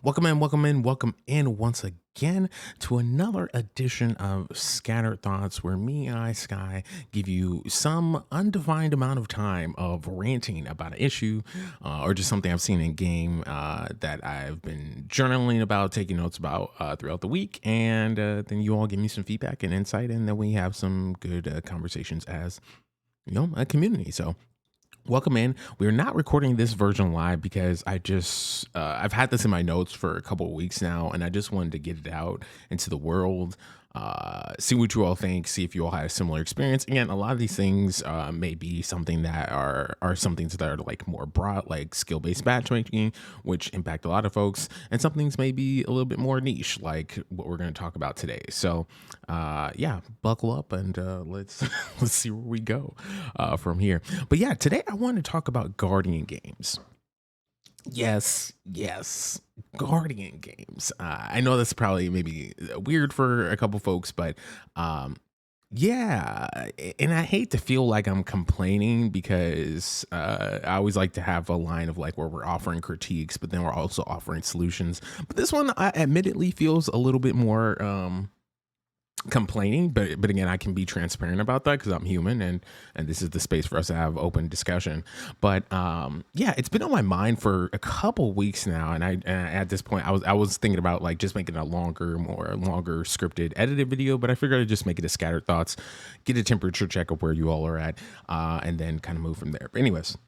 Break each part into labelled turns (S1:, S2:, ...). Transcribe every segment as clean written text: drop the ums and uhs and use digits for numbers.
S1: Welcome in once again to another edition of Scattered Thoughts, where me and Sky give you some undefined amount of time of ranting about an issue or just something I've seen in game that I've been journaling about, taking notes about throughout the week, and then you all give me some feedback and insight, and then we have some good conversations as a community. So welcome in. We're not recording this version live because I've had this in my notes for a couple of weeks now, and I just wanted to get it out into the world, see what you all think, see if you all had a similar experience. Again, a lot of these things may be something that are some things that are like more broad, like skill-based matchmaking, which impact a lot of folks, and some things may be a little bit more niche, like what we're going to talk about today. So yeah, buckle up and let's let's see where we go from here. But yeah, today I want to talk about Guardian games. Yes, Guardian games. I know that's probably maybe weird for a couple folks, but yeah, and I hate to feel like I'm complaining because I always like to have a line of like where we're offering critiques, but then we're also offering solutions. But this one, admittedly, feels a little bit more complaining, but again, I can be transparent about that because I'm human, and this is the space for us to have open discussion. But yeah, it's been on my mind for a couple weeks now, and at this point I was thinking about like just making a longer scripted edited video, but I figured I'd just make it a scattered thoughts, get a temperature check of where you all are at, and then kind of move from there. But anyways,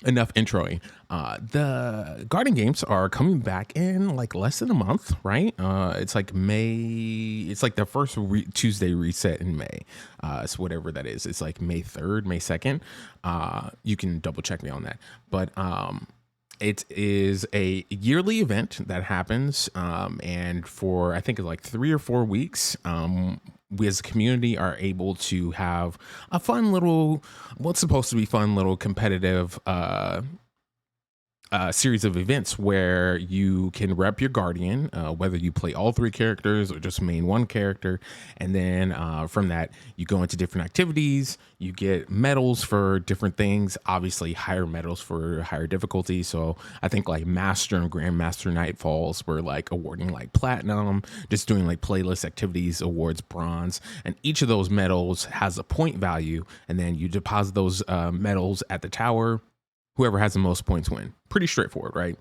S1: enough introing. The Garden games are coming back in like less than a month, right? It's like May. It's like the first Tuesday reset in May. So whatever that is, it's like May 3rd, May 2nd. You can double check me on that, but it is a yearly event that happens, and for I think it's like 3 or 4 weeks, we as a community are able to have a fun little, what's supposed to be fun little competitive series of events where you can rep your Guardian, whether you play all three characters or just main one character. And then from that, you go into different activities, you get medals for different things, obviously higher medals for higher difficulty. So I think like Master and Grandmaster Nightfalls were like awarding like platinum, just doing like playlist activities awards bronze. And each of those medals has a point value. And then you deposit those medals at the tower. Whoever has the most points win. Pretty straightforward, right?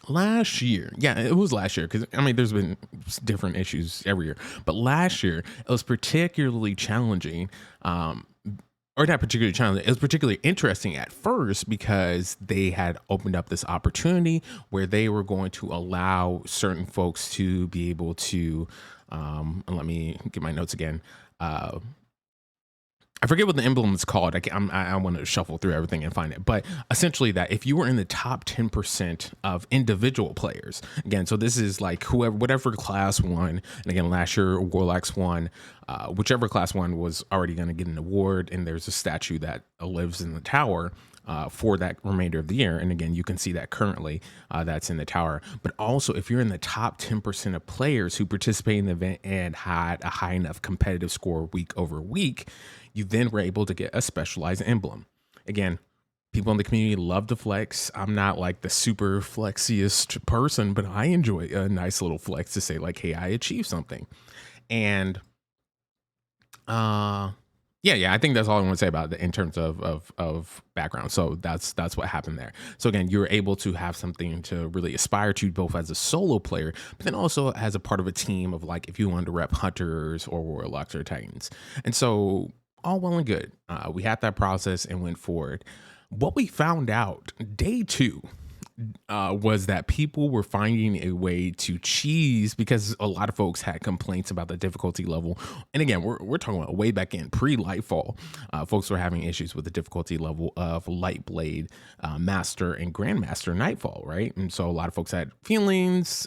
S1: Last year, yeah, it was last year, because I mean, there's been different issues every year, but last year it was particularly challenging, or not particularly challenging. It was particularly interesting at first because they had opened up this opportunity where they were going to allow certain folks to be able to, let me get my notes again. I forget what the emblem is called. I want to shuffle through everything and find it. But essentially that if you were in the top 10% of individual players, again, so this is like whatever class won. And again, last year, Warlocks won. Whichever class won was already going to get an award. And there's a statue that lives in the tower for that remainder of the year. And again, you can see that currently that's in the tower. But also, if you're in the top 10% of players who participate in the event and had a high enough competitive score week over week, you then were able to get a specialized emblem. Again, people in the community love to flex. I'm not like the super flexiest person, but I enjoy a nice little flex to say like, hey, I achieved something. And yeah, I think that's all I want to say about it in terms of background. So that's what happened there. So again, you're able to have something to really aspire to, both as a solo player, but then also as a part of a team of like if you wanted to rep hunters or warlocks or titans. And so all well and good. We had that process and went forward. What we found out day 2 was that people were finding a way to cheese, because a lot of folks had complaints about the difficulty level. And again, we're talking about way back in pre-lightfall. Folks were having issues with the difficulty level of Lightblade, Master, and Grandmaster Nightfall, right? And so a lot of folks had feelings.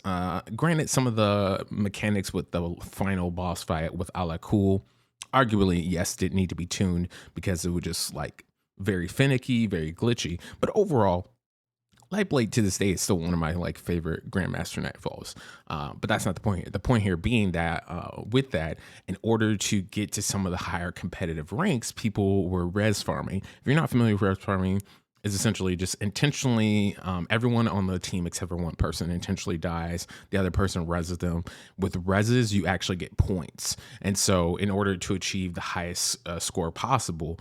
S1: Granted, some of the mechanics with the final boss fight with Ala Cool, arguably, yes, did need to be tuned because it was just like very finicky, very glitchy. But overall, Lightblade to this day is still one of my like favorite Grandmaster Nightfalls. But that's not the point here. The point here being that with that, in order to get to some of the higher competitive ranks, people were res farming. If you're not familiar with res farming, is essentially just intentionally, everyone on the team except for one person intentionally dies. The other person reses them. With reses, you actually get points. And so, in order to achieve the highest score possible,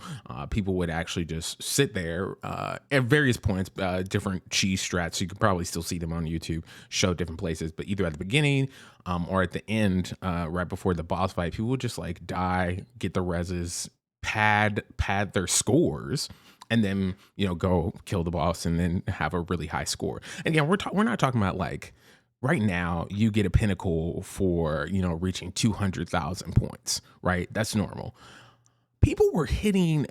S1: people would actually just sit there at various points, different cheese strats. You could probably still see them on YouTube, show different places, but either at the beginning or at the end, right before the boss fight, people would just like die, get the reses, pad their scores, and then go kill the boss and then have a really high score. And again, we're not talking about like right now you get a pinnacle for reaching 200,000 points, right? That's normal. People were hitting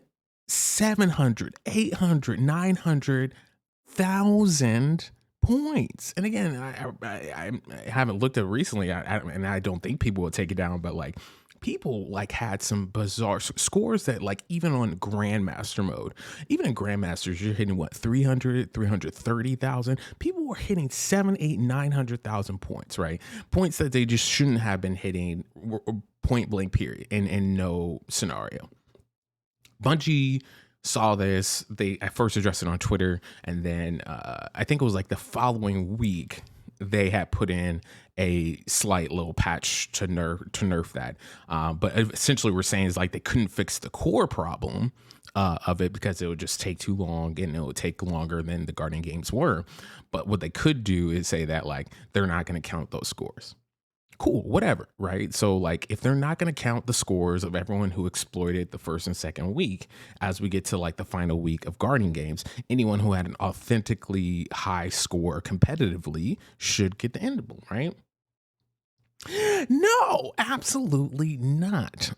S1: 700, 800, 900,000 points. And again, I haven't looked at it recently, and I don't think people will take it down, but like people like had some bizarre scores that like even on grandmaster mode, even in grandmasters, you're hitting what, 300, 330,000. People were hitting 7, 8, 900,000 points, right? Points that they just shouldn't have been hitting, point blank period, in no scenario. Bungie saw this. They at first addressed it on Twitter, and then I think it was like the following week they had put in a slight little patch to nerf that. But essentially, we're saying is like they couldn't fix the core problem of it because it would just take too long, and it would take longer than the Guardian games were. But what they could do is say that like they're not going to count those scores. Cool, whatever, right? So like if they're not going to count the scores of everyone who exploited the first and second week, as we get to like the final week of Guardian games, anyone who had an authentically high score competitively should get the endable, right? No, absolutely not.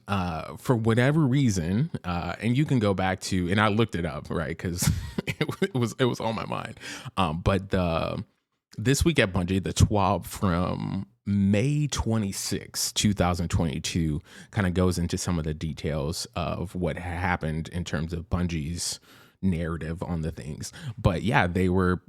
S1: For whatever reason, and you can go back to, and I looked it up, right? Because it was on my mind. But this week at Bungie, the 12 from May 26, 2022, kind of goes into some of the details of what happened in terms of Bungie's narrative on the things. But yeah, they were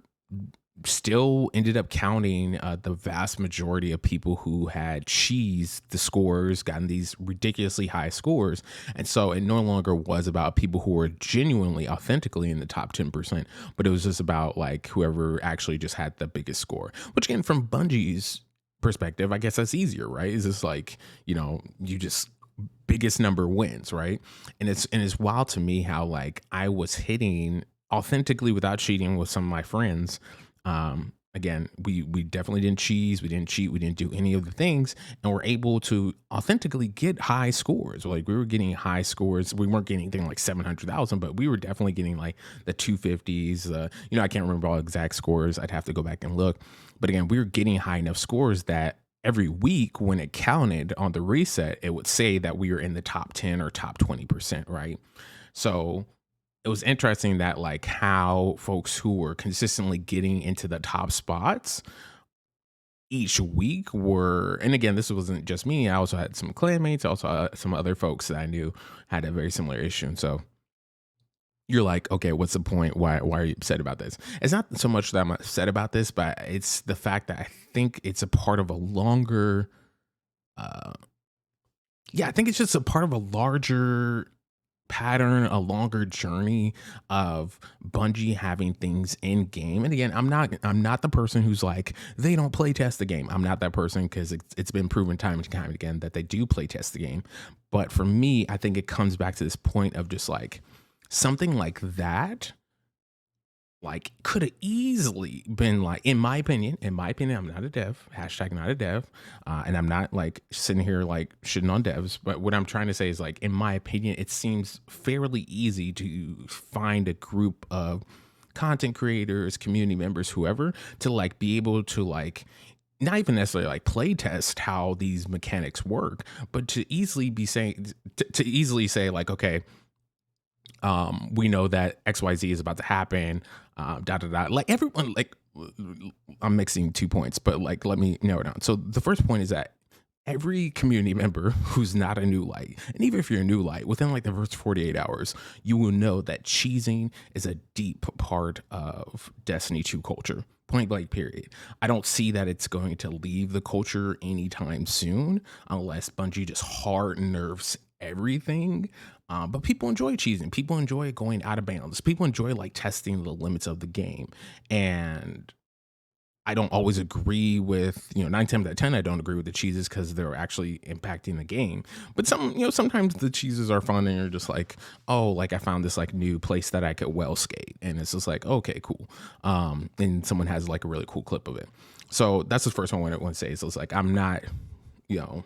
S1: still ended up counting the vast majority of people who had cheesed the scores, gotten these ridiculously high scores. And so it no longer was about people who were genuinely, authentically in the top 10%, but it was just about like whoever actually just had the biggest score, which again, from Bungie's perspective, I guess that's easier, right? Is this like, you just biggest number wins, right? And it's wild to me how like I was hitting authentically without cheating with some of my friends. Again, we definitely didn't cheese, we didn't cheat, we didn't do any of the things, and we're able to authentically get high scores. Like we were getting high scores. We weren't getting anything like 700,000, but we were definitely getting like the 250s. I can't remember all exact scores. I'd have to go back and look. But again, we were getting high enough scores that every week when it counted on the reset, it would say that we were in the top 10 or top 20%, right? So it was interesting that like how folks who were consistently getting into the top spots each week were, and again, this wasn't just me. I also had some clanmates, also some other folks that I knew had a very similar issue. And so you're like, okay, what's the point? Why are you upset about this? It's not so much that I'm upset about this, but it's the fact that I think it's a part of a longer, I think it's just a part of a larger pattern, a longer journey of Bungie having things in game. And again, I'm not the person who's like, they don't play test the game. I'm not that person, because it's been proven time and time again that they do play test the game. But for me, I think it comes back to this point of just like something like that, like could have easily been like, in my opinion, I'm not a dev, hashtag not a dev. And I'm not like sitting here like shitting on devs, but what I'm trying to say is like, in my opinion, it seems fairly easy to find a group of content creators, community members, whoever, to like be able to like, not even necessarily like play test how these mechanics work, but to easily be saying, to easily say like, okay, we know that XYZ is about to happen, like everyone, like I'm mixing 2 points, but like let me narrow it down. So the first point is that every community member who's not a new light, and even if you're a new light, within like the first 48 hours, you will know that cheesing is a deep part of Destiny 2 culture. Point blank, period. I don't see that it's going to leave the culture anytime soon unless Bungie just hard nerfs everything. But people enjoy cheesing. People enjoy going out of bounds. People enjoy like testing the limits of the game. And I don't always agree with, 9 times out of 10, I don't agree with the cheeses because they're actually impacting the game. But sometimes the cheeses are fun and you're just like, oh, like I found this like new place that I could well skate. And it's just like, okay, cool. And someone has like a really cool clip of it. So that's the first one I want to say. So it's like, I'm not, you know,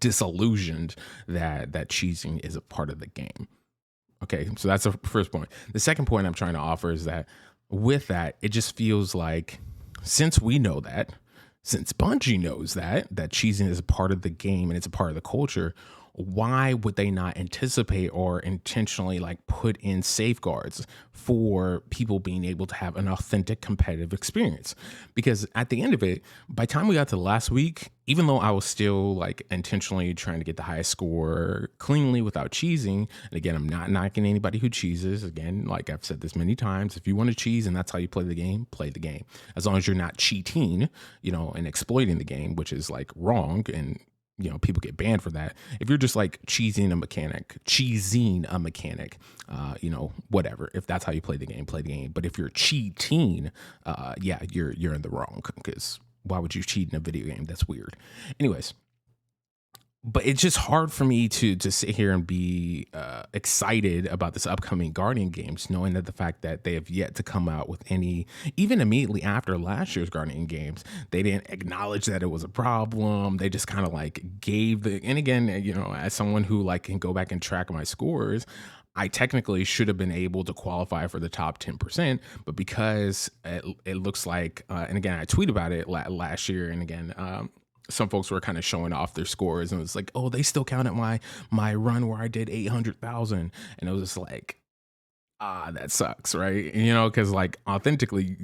S1: disillusioned that cheesing is a part of the game. Okay. So that's the first point. The second point I'm trying to offer is that with that, it just feels like, since we know that, since Bungie knows that cheesing is a part of the game and it's a part of the culture, why would they not anticipate or intentionally like put in safeguards for people being able to have an authentic competitive experience? Because at the end of it, by the time we got to last week, even though I was still like intentionally trying to get the highest score cleanly without cheesing, and again, I'm not knocking anybody who cheeses. Again, like I've said this many times, if you want to cheese and that's how you play the game, play the game. As long as you're not cheating, and exploiting the game, which is like wrong, and people get banned for that. If you're just like cheesing a mechanic, whatever. If that's how you play the game, play the game. But if you're cheating, yeah, you're in the wrong, because why would you cheat in a video game? That's weird. Anyways, but it's just hard for me to sit here and be excited about this upcoming Guardian games, knowing that the fact that they have yet to come out with any, even immediately after last year's Guardian games, they didn't acknowledge that it was a problem. They just kind of like gave and again, as someone who like can go back and track my scores, I technically should have been able to qualify for the top 10%, but because it looks like, and again, I tweeted about it last year, and again, some folks were kind of showing off their scores, and it was like, oh, they still counted my run where I did 800,000, and it was just like, that sucks, right? Because like authentically,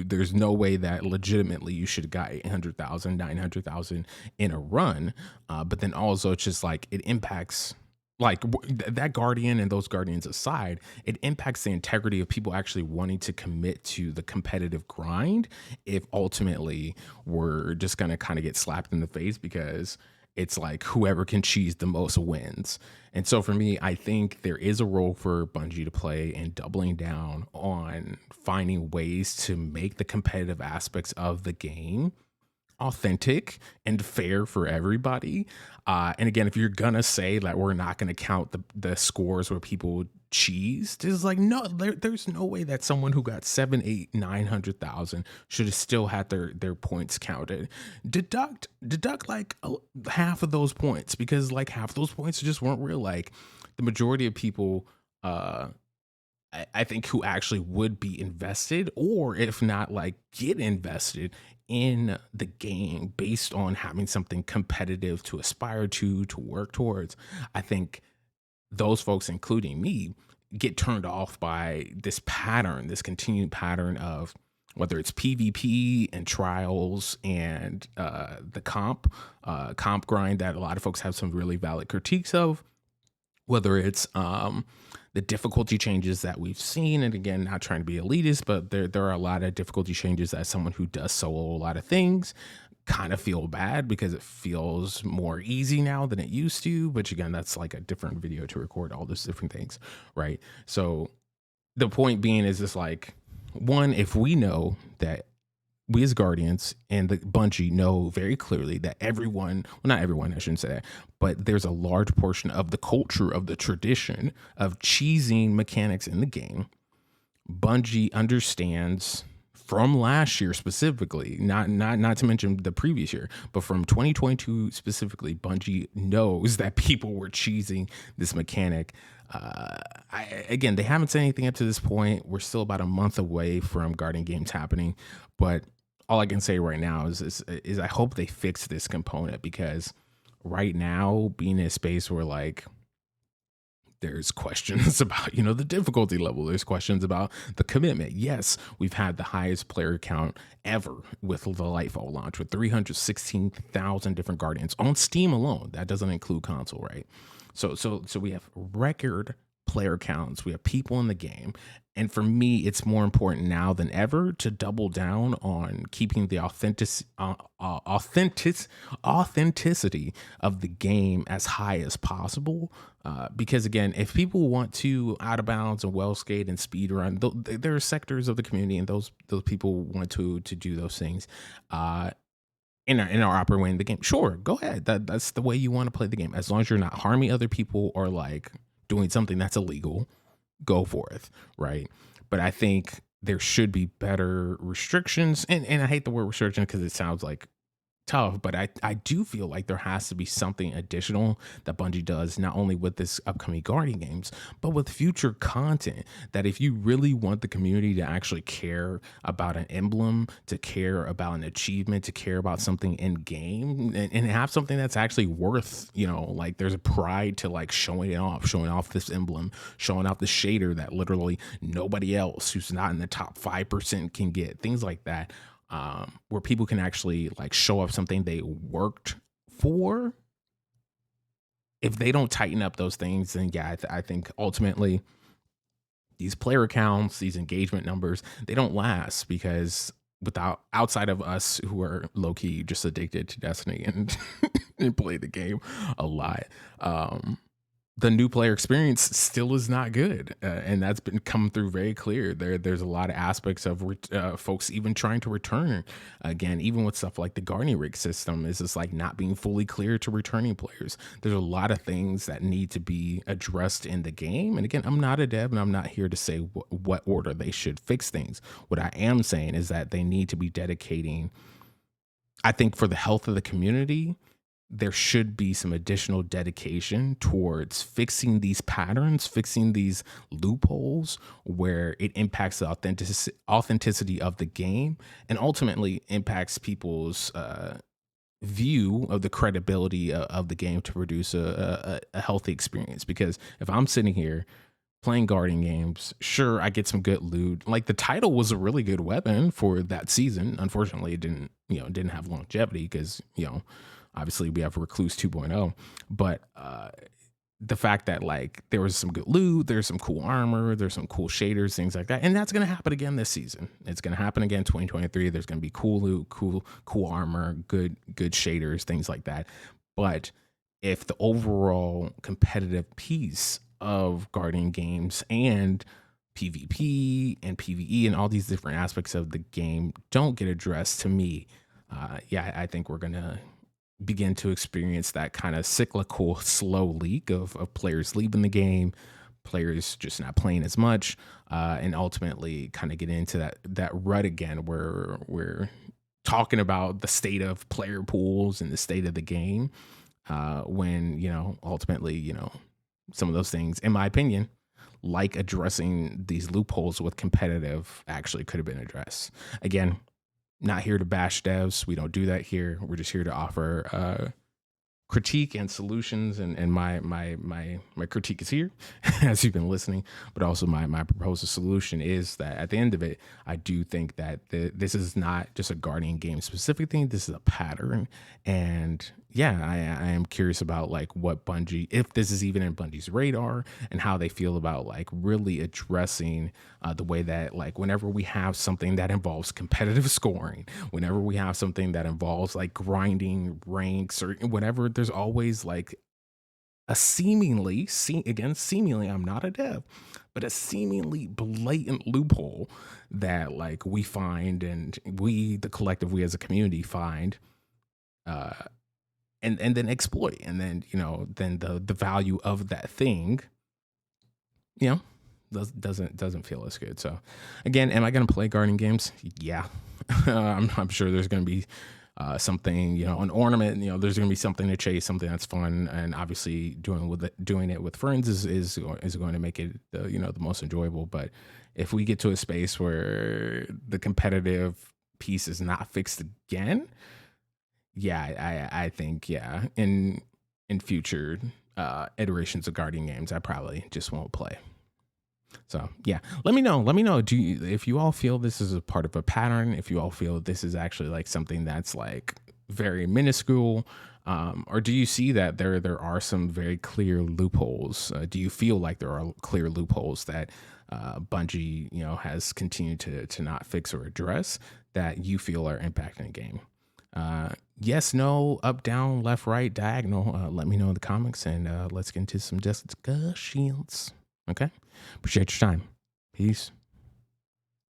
S1: there's no way that legitimately you should have got 800,000, 900,000 in a run, but then also it's just like it impacts. Like that Guardian and those Guardians aside, it impacts the integrity of people actually wanting to commit to the competitive grind if ultimately we're just going to kind of get slapped in the face because it's like whoever can cheese the most wins. And so for me, I think there is a role for Bungie to play in doubling down on finding ways to make the competitive aspects of the game authentic and fair for everybody. And again, if you're gonna say that we're not gonna count the scores where people cheesed, is like, no, there's no way that someone who got 7, 8, 900,000 should have still had their points counted. Deduct like half of those points, because like half of those points just weren't real. Like the majority of people, I think, who actually would be invested, or if not like get invested in the game based on having something competitive to aspire to work towards, I think those folks, including me, get turned off by this pattern, this continued pattern of whether it's PvP and trials and the comp grind that a lot of folks have some really valid critiques of, whether it's the difficulty changes that we've seen. And again, not trying to be elitist, but there are a lot of difficulty changes as someone who does solo a lot of things kind of feel bad because it feels more easy now than it used to. But again, that's like a different video to record all those different things, right? So the point being is just like, one, if we know that we as Guardians and the Bungie know very clearly that everyone, well, not everyone, I shouldn't say that, but there's a large portion of the culture, of the tradition of cheesing mechanics in the game. Bungie understands from last year specifically, not to mention the previous year, but from 2022 specifically, Bungie knows that people were cheesing this mechanic. Again, they haven't said anything up to this point. We're still about a month away from Guardian games happening, but all I can say right now is I hope they fix this component, because right now, being in a space where like there's questions about, the difficulty level. There's questions about the commitment. Yes, we've had the highest player count ever with the Lightfall launch, with 316,000 different Guardians on Steam alone. That doesn't include console, right? So we have record player counts, we have people in the game. And for me, it's more important now than ever to double down on keeping the authenticity of the game as high as possible. Because again, if people want to out of bounds and well skate and speed run, there are sectors of the community, and those people want to do those things. In our opera way in the game, sure, go ahead. That's the way you want to play the game. As long as you're not harming other people or like doing something that's illegal, go forth, right? But I think there should be better restrictions, and I hate the word restriction because it sounds like tough, but I do feel like there has to be something additional that Bungie does, not only with this upcoming Guardian games, but with future content. That if you really want the community to actually care about an emblem, to care about an achievement, to care about something in game, and have something that's actually worth, like there's a pride to like showing off this emblem, showing off the shader that literally nobody else who's not in the top 5% can get, things like that. Where people can actually like show up something they worked for. If they don't tighten up those things, then yeah, I think ultimately these player accounts, these engagement numbers, they don't last, because outside of us who are low key just addicted to Destiny and and play the game a lot, the new player experience still is not good, and that's been come through very clear. There's a lot of aspects of folks even trying to return again, even with stuff like the Guardian rig system is just like not being fully clear to returning players. There's a lot of things that need to be addressed in the game, and again, I'm not a dev, and I'm not here to say what order they should fix things. What I am saying is that they need to be dedicating, I think, for the health of the community, there should be some additional dedication towards fixing these patterns, fixing these loopholes where it impacts the authenticity of the game, and ultimately impacts people's view of the credibility of the game to produce a healthy experience. Because if I'm sitting here playing Guardian games, sure, I get some good loot. Like the title was a really good weapon for that season. Unfortunately, it didn't have longevity because, obviously we have Recluse 2.0, but the fact that like there was some good loot, there's some cool armor, there's some cool shaders, things like that. And that's going to happen again this season. It's going to happen again 2023. There's going to be cool loot, cool armor, good shaders, things like that. But if the overall competitive piece of Guardian games and PvP and PvE and all these different aspects of the game don't get addressed, to me, I think we're going to begin to experience that kind of cyclical slow leak of players leaving the game, players just not playing as much, and ultimately kind of get into that rut again where we're talking about the state of player pools and the state of the game, when ultimately some of those things, in my opinion, like addressing these loopholes with competitive, actually could have been addressed. Again, not here to bash devs. We don't do that here. We're just here to offer critique and solutions. And my critique is here, as you've been listening. But also my proposed solution is that at the end of it, I do think that this is not just a Guardian game specific thing. This is a pattern. And yeah, I am curious about like what Bungie, if this is even in Bungie's radar, and how they feel about like really addressing the way that like whenever we have something that involves competitive scoring, whenever we have something that involves like grinding ranks or whatever, there's always like a seemingly, I'm not a dev, but a seemingly blatant loophole that like we find, and the collective, we as a community find, and then exploit, and then then the value of that thing doesn't feel as good. So again, am I going to play Guardian games? Yeah. I'm sure there's going to be something, an ornament, there's going to be something to chase, something that's fun, and obviously doing it with friends is going to make it the most enjoyable. But if we get to a space where the competitive piece is not fixed again, I think in future iterations of Guardian games, I probably just won't play. So yeah, let me know. If you all feel this is a part of a pattern, if you all feel this is actually like something that's like very minuscule? Or do you see that there are some very clear loopholes? Do you feel like there are clear loopholes that Bungie, has continued to not fix or address that you feel are impacting the game? Yes, no, up, down, left, right, diagonal. Let me know in the comments, and let's get into some discussions. Okay, appreciate your time. Peace.